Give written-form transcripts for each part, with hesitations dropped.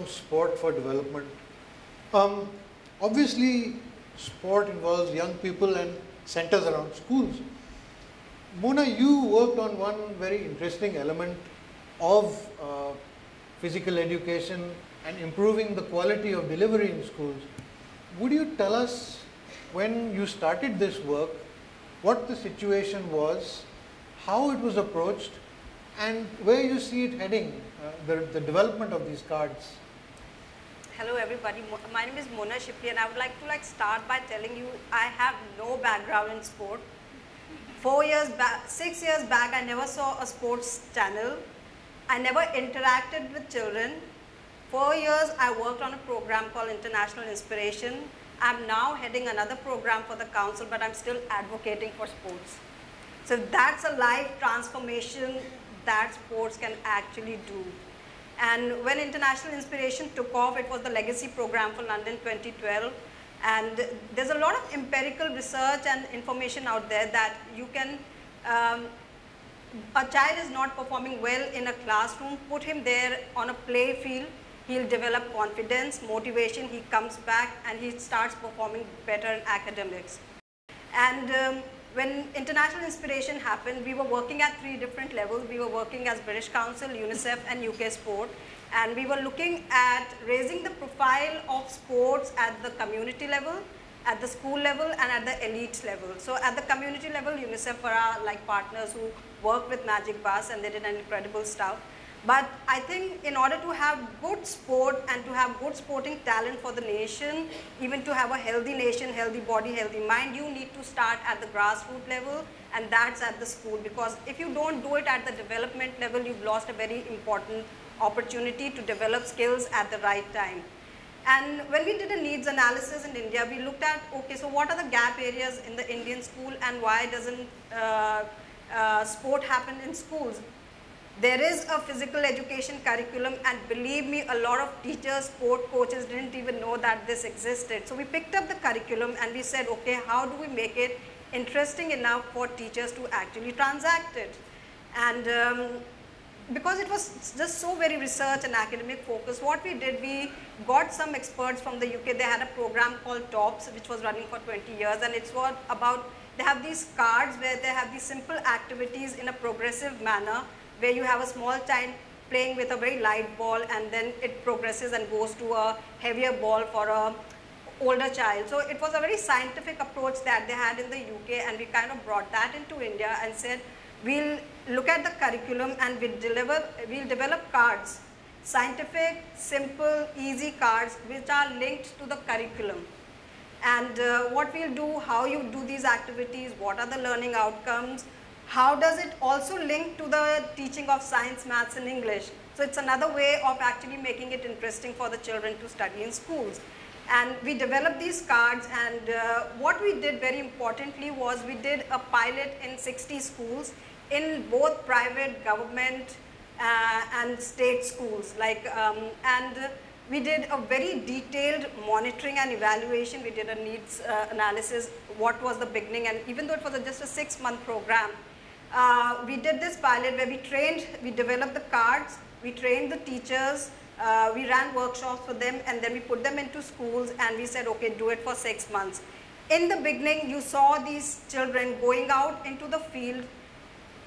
on sport for development. Um, Obviously, sport involves young people and centers around schools. Mona, you worked on one very interesting element of physical education and improving the quality of delivery in schools. Would you tell us, when you started this work, what the situation was, how it was approached, and where you see it heading, the development of these cards? Hello everybody, my name is Mona Shipli, and I would like to start by telling you I have no background in sport. 6 years back, I never saw a sports channel. I never interacted with children. 4 years I worked on a program called International Inspiration. I'm now heading another program for the council, but I'm still advocating for sports. So that's a life transformation that sports can actually do. And when International Inspiration took off, it was the legacy program for London 2012. And there's a lot of empirical research and information out there that you can, a child is not performing well in a classroom, put him there on a play field, he'll develop confidence, motivation, he comes back and he starts performing better in academics. And when International Inspiration happened, we were working at 3 different levels. We were working as British Council, UNICEF and UK Sport, and we were looking at raising the profile of sports at the community level, at the school level and at the elite level. So at the community level, UNICEF were our partners who worked with Magic Bus, and they did an incredible stuff. But I think in order to have good sport and to have good sporting talent for the nation, even to have a healthy nation, healthy body, healthy mind, you need to start at the grassroots level, and that's at the school. Because if you don't do it at the development level, you've lost a very important opportunity to develop skills at the right time. And when we did a needs analysis in India, we looked at, okay, so what are the gap areas in the Indian school, and why doesn't sport happen in schools? There is a physical education curriculum, and believe me, a lot of teachers, sport coaches didn't even know that this existed. So we picked up the curriculum and we said, okay, how do we make it interesting enough for teachers to actually transact it? And because it was just so very research and academic focused, what we did, we got some experts from the UK. They had a program called TOPS, which was running for 20 years, and it's what about, they have these cards where they have these simple activities in a progressive manner, where you have a small child playing with a very light ball, and then it progresses and goes to a heavier ball for a older child. So it was a very scientific approach that they had in the UK, and we kind of brought that into India and said, we'll look at the curriculum and we'll develop cards, scientific, simple, easy cards which are linked to the curriculum. And what we'll do, how you do these activities, what are the learning outcomes, how does it also link to the teaching of science, maths and English. So it's another way of actually making it interesting for the children to study in schools. And we developed these cards, and what we did very importantly was we did a pilot in 60 schools in both private, government and state schools. And we did a very detailed monitoring and evaluation. We did a needs analysis, what was the beginning, and even though it was just a 6-month program, we did this pilot where we developed the cards, we trained the teachers, we ran workshops for them, and then we put them into schools, and we said, okay, do it for 6 months. In the beginning, you saw these children going out into the field,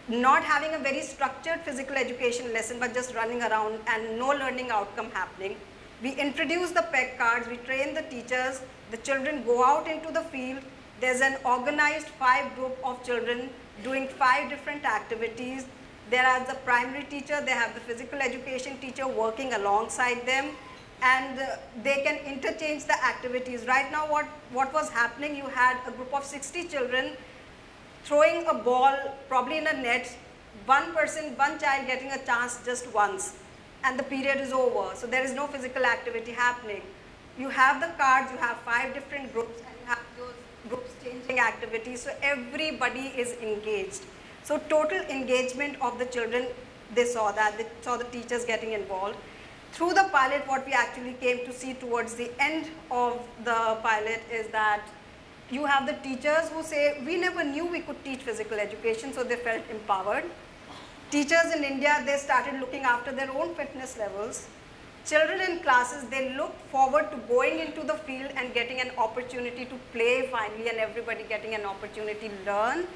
not having a very structured physical education lesson, but just running around and no learning outcome happening. We introduced the PEG cards, we trained the teachers, the children go out into the field, there's an organized 5 group of children doing 5 different activities. There are the primary teacher, they have the physical education teacher working alongside them, and they can interchange the activities. Right now what was happening, you had a group of 60 children throwing a ball probably in a net, one child getting a chance just once, and the period is over. So there is no physical activity happening. You have the cards, you have 5 different groups, and you have those groups changing activities, so everybody is engaged. So total engagement of the children, they saw the teachers getting involved. Through the pilot, what we actually came to see towards the end of the pilot is that you have the teachers who say, we never knew we could teach physical education, so they felt empowered. Teachers in India, they started looking after their own fitness levels. children in classes, they look forward to going into the field and getting an opportunity to play finally, and everybody getting an opportunity to learn.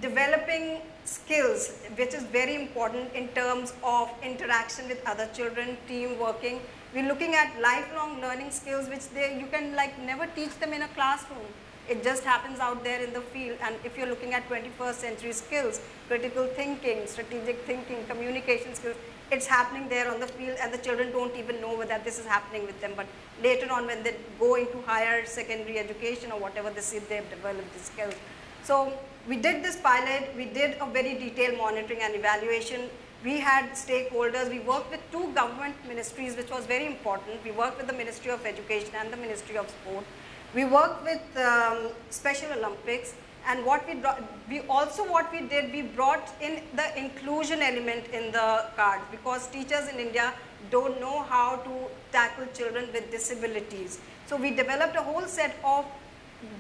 Developing skills, which is very important in terms of interaction with other children, team working. We're looking at lifelong learning skills, which you can like never teach them in a classroom. It just happens out there in the field. And if you're looking at 21st century skills, critical thinking, strategic thinking, communication skills, it's happening there on the field, and the children don't even know that this is happening with them. But later on, when they go into higher secondary education or whatever, they see they've developed these skills. So we did this pilot, we did a very detailed monitoring and evaluation. We had stakeholders, we worked with 2 government ministries, which was very important. We worked with the Ministry of Education and the Ministry of Sport. We worked with Special Olympics, and what we did, we brought in the inclusion element in the cards, because teachers in India don't know how to tackle children with disabilities. So we developed a whole set of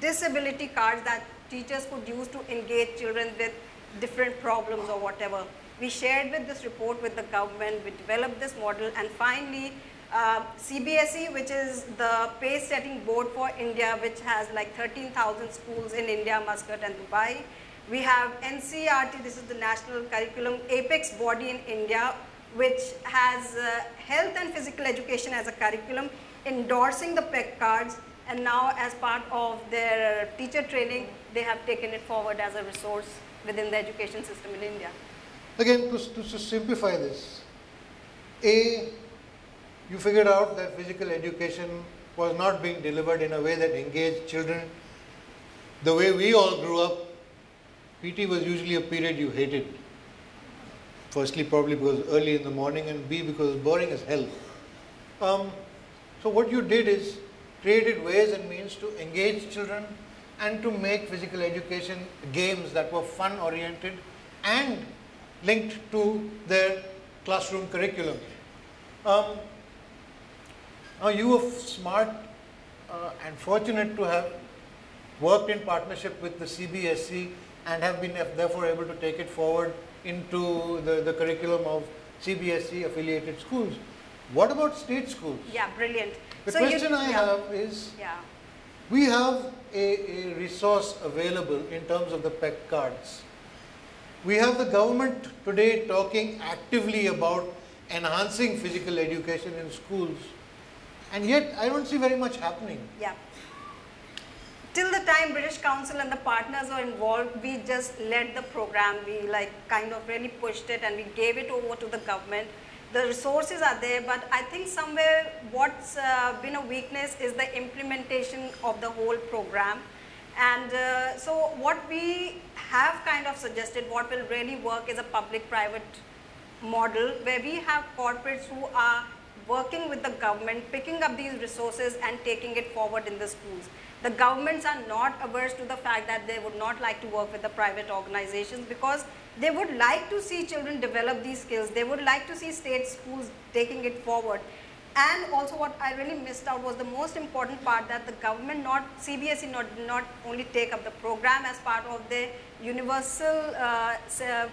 disability cards that teachers could use to engage children with different problems or whatever. We shared with this report with the government, we developed this model, and finally CBSE, which is the pace setting board for India, which has like 13,000 schools in India, Muscat and Dubai. We have NCERT, this is the national curriculum apex body in India, which has health and physical education as a curriculum, endorsing the PEC cards, and now as part of their teacher training, they have taken it forward as a resource within the education system in India. Again, to simplify this, A, you figured out that physical education was not being delivered in a way that engaged children. The way we all grew up, PT was usually a period you hated. Firstly, probably because early in the morning, and B, because it's boring as hell. So what you did is created ways and means to engage children and to make physical education games that were fun oriented and linked to their classroom curriculum. Now you were smart and fortunate to have worked in partnership with the CBSE and have been therefore able to take it forward into the curriculum of CBSE affiliated schools. What about state schools? Yeah, brilliant. The question I have is, we have a resource available in terms of the PEC cards. We have the government today talking actively about enhancing physical education in schools, and yet I don't see very much happening. Yeah. Till the time British Council and the partners are involved, we just led the program. We like kind of really pushed it and we gave it over to the government. The resources are there, but I think somewhere what's been a weakness is the implementation of the whole program. And so what we have kind of suggested, what will really work is a public-private model where we have corporates who are working with the government, picking up these resources and taking it forward in the schools. The governments are not averse to the fact that they would not like to work with the private organizations, because they would like to see children develop these skills. They would like to see state schools taking it forward. And also what I really missed out was the most important part, that the government, CBSE not only take up the program as part of the universal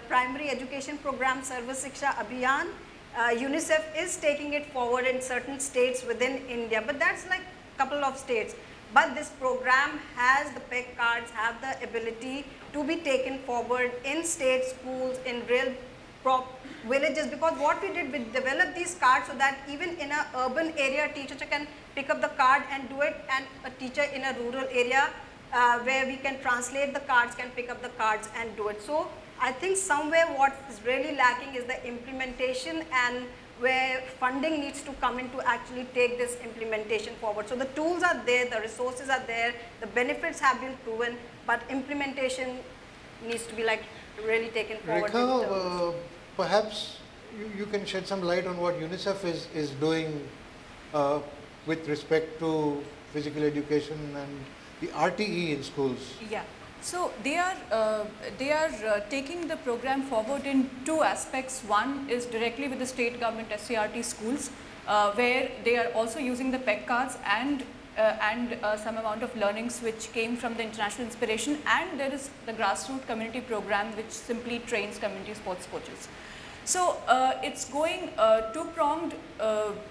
primary education program, Sarva Shiksha Abhiyan. UNICEF is taking it forward in certain states within India, but that's like a couple of states. But this program has the PEC cards, have the ability to be taken forward in state schools, in real villages, because what we did, we developed these cards so that even in an urban area, a teacher can pick up the card and do it, and a teacher in a rural area where we can translate the cards can pick up the cards and do it. So I think somewhere what is really lacking is the implementation, and where funding needs to come in to actually take this implementation forward. So the tools are there, the resources are there, the benefits have been proven, but implementation needs to be like really taken forward. Rekha, perhaps you can shed some light on what UNICEF is doing with respect to physical education and the RTE in schools. Yeah. So they are taking the program forward in two aspects. One is directly with the state government SCRT schools, where they are also using the PEC cards and some amount of learnings which came from the international inspiration, and there is the grassroots community program which simply trains community sports coaches. So it's going two-pronged,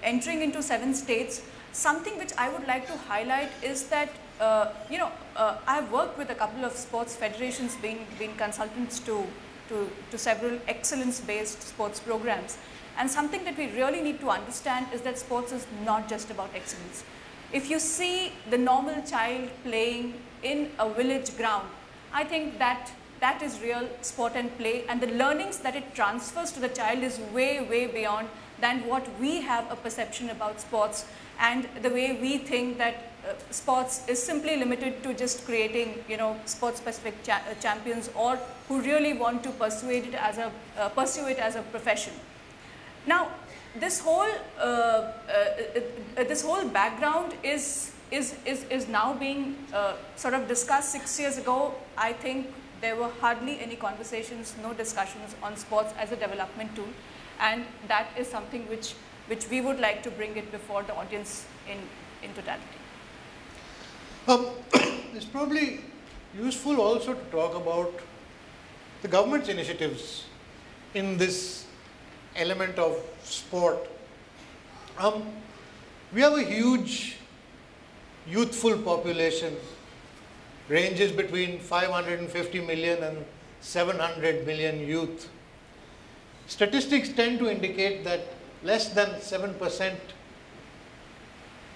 entering into 7 states. Something which I would like to highlight is that, I've worked with a couple of sports federations, being consultants to several excellence-based sports programs. And something that we really need to understand is that sports is not just about excellence. If you see the normal child playing in a village ground, I think that is real sport and play, and the learnings that it transfers to the child is way, way beyond than what we have a perception about sports, and the way we think that sports is simply limited to just creating, sport specific champions, or who really want to pursue it as a profession. Now, this whole background is now being sort of discussed. 6 years ago, I think there were hardly any conversations, no discussions on sports as a development tool, and that is something which we would like to bring it before the audience in totality. It's probably useful also to talk about the government's initiatives in this element of sport. We have a huge youthful population, ranges between 550 million and 700 million youth. Statistics tend to indicate that less than 7%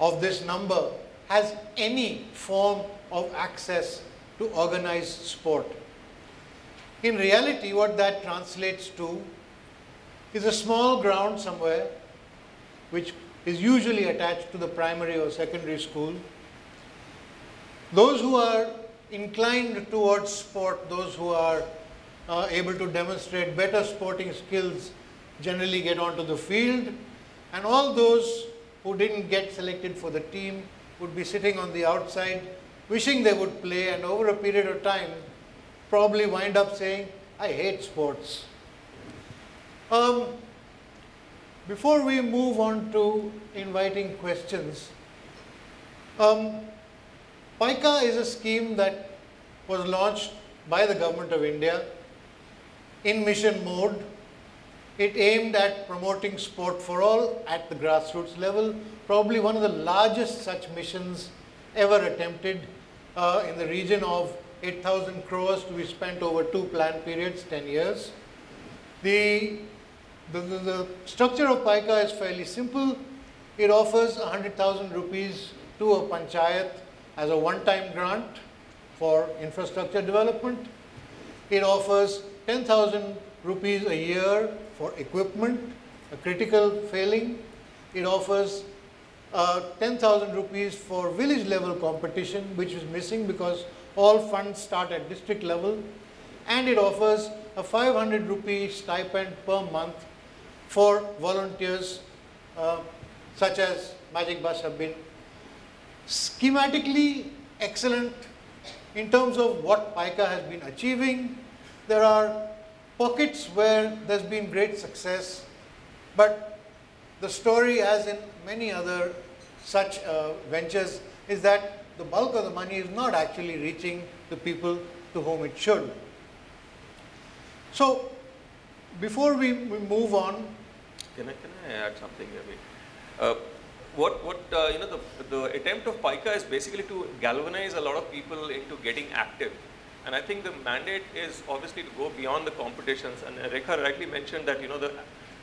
of this number has any form of access to organized sport. In reality, what that translates to is a small ground somewhere, which is usually attached to the primary or secondary school. Those who are inclined towards sport, those who are able to demonstrate better sporting skills, generally get onto the field, and all those who didn't get selected for the team would be sitting on the outside wishing they would play, and over a period of time probably wind up saying, I hate sports. Before we move on to inviting questions, PICA is a scheme that was launched by the Government of India in mission mode. It aimed at promoting sport for all at the grassroots level, probably one of the largest such missions ever attempted, in the region of 8,000 crores to be spent over 2 planned periods, 10 years. The structure of PICA is fairly simple. It offers 100,000 rupees to a panchayat as a one-time grant for infrastructure development. It offers 10,000 rupees a year for equipment, a critical failing. It offers 10,000 rupees for village level competition, which is missing because all funds start at district level. And it offers a 500 rupee stipend per month for volunteers such as Magic Bus have been. Schematically excellent in terms of what PICA has been achieving. There are pockets where there's been great success, but the story, as in many other such ventures, is that the bulk of the money is not actually reaching the people to whom it should. So, before we move on, can I add something, Ravi? The attempt of PICA is basically to galvanize a lot of people into getting active. And I think the mandate is obviously to go beyond the competitions. And Rekha rightly mentioned that,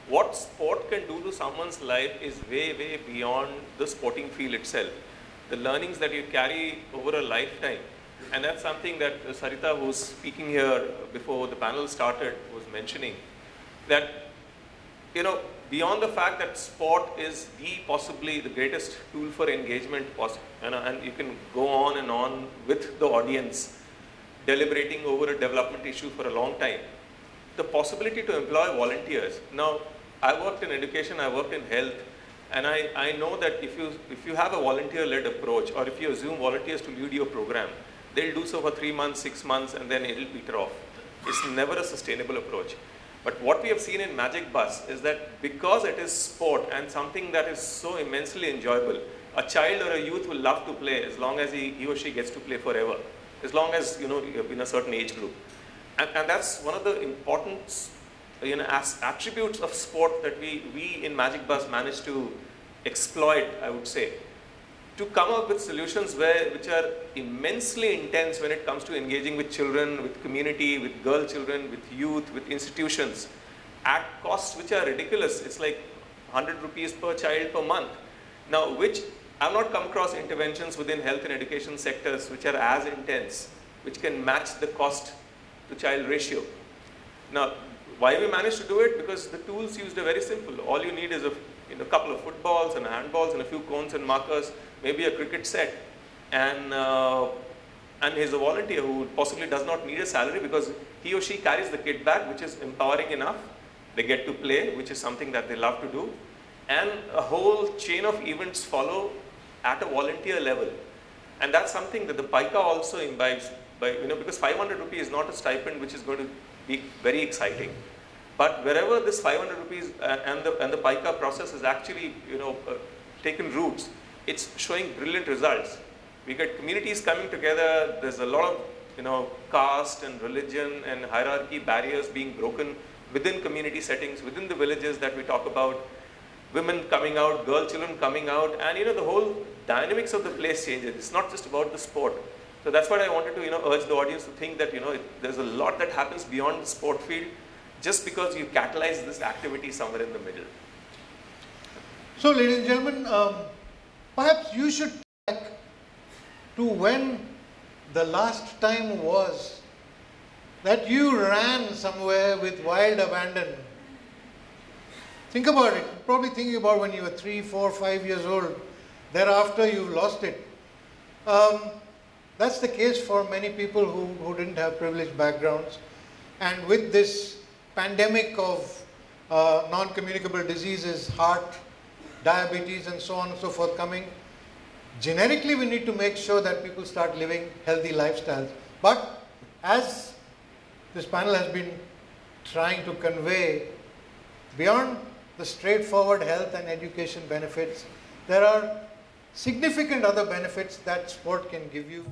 what sport can do to someone's life is way, way beyond the sporting field itself. The learnings that you carry over a lifetime. And that's something that Sarita, who's speaking here before the panel started, was mentioning. That, beyond the fact that sport is possibly the greatest tool for engagement, and you can go on and on with the audience, deliberating over a development issue for a long time. The possibility to employ volunteers. Now, I worked in education, I worked in health, and I know that if you have a volunteer-led approach, or if you assume volunteers to lead your program, they'll do so for 3 months, 6 months, and then it'll peter off. It's never a sustainable approach. But what we have seen in Magic Bus is that because it is sport and something that is so immensely enjoyable, a child or a youth will love to play as long as he or she gets to play forever, as long as, you're in a certain age group. And that's one of the important attributes of sport that we in Magic Bus managed to exploit, I would say, to come up with solutions which are immensely intense when it comes to engaging with children, with community, with girl children, with youth, with institutions, at costs which are ridiculous. It's like 100 rupees per child per month. Now, which I've not come across interventions within health and education sectors which are as intense, which can match the cost to child ratio. Now, why we managed to do it? Because the tools used are very simple. All you need is a couple of footballs and handballs and a few cones and markers, maybe a cricket set, and he's a volunteer who possibly does not need a salary because he or she carries the kit bag, which is empowering enough. They get to play, which is something that they love to do, and a whole chain of events follow at a volunteer level. And that's something that the PICA also imbibes by, because 500 rupees is not a stipend which is going to be very exciting. But wherever this 500 rupees and the PICA process has actually, taken roots, it's showing brilliant results. We get communities coming together. There's a lot of, caste and religion and hierarchy barriers being broken within community settings, within the villages that we talk about. Women coming out, girl children coming out, and the whole dynamics of the place changes. It's not just about the sport. So that's what I wanted to urge the audience to think that there's a lot that happens beyond the sport field just because you catalyze this activity somewhere in the middle. So, ladies and gentlemen, perhaps you should back to when the last time was that you ran somewhere with wild abandon. Think about it. Probably thinking about when you were 3, 4, 5 years old. Thereafter, you've lost it. That's the case for many people who didn't have privileged backgrounds. And with this pandemic of non-communicable diseases, heart, diabetes, and so on and so forth coming, generically we need to make sure that people start living healthy lifestyles. But as this panel has been trying to convey, beyond the straightforward health and education benefits, there are significant other benefits that sport can give you.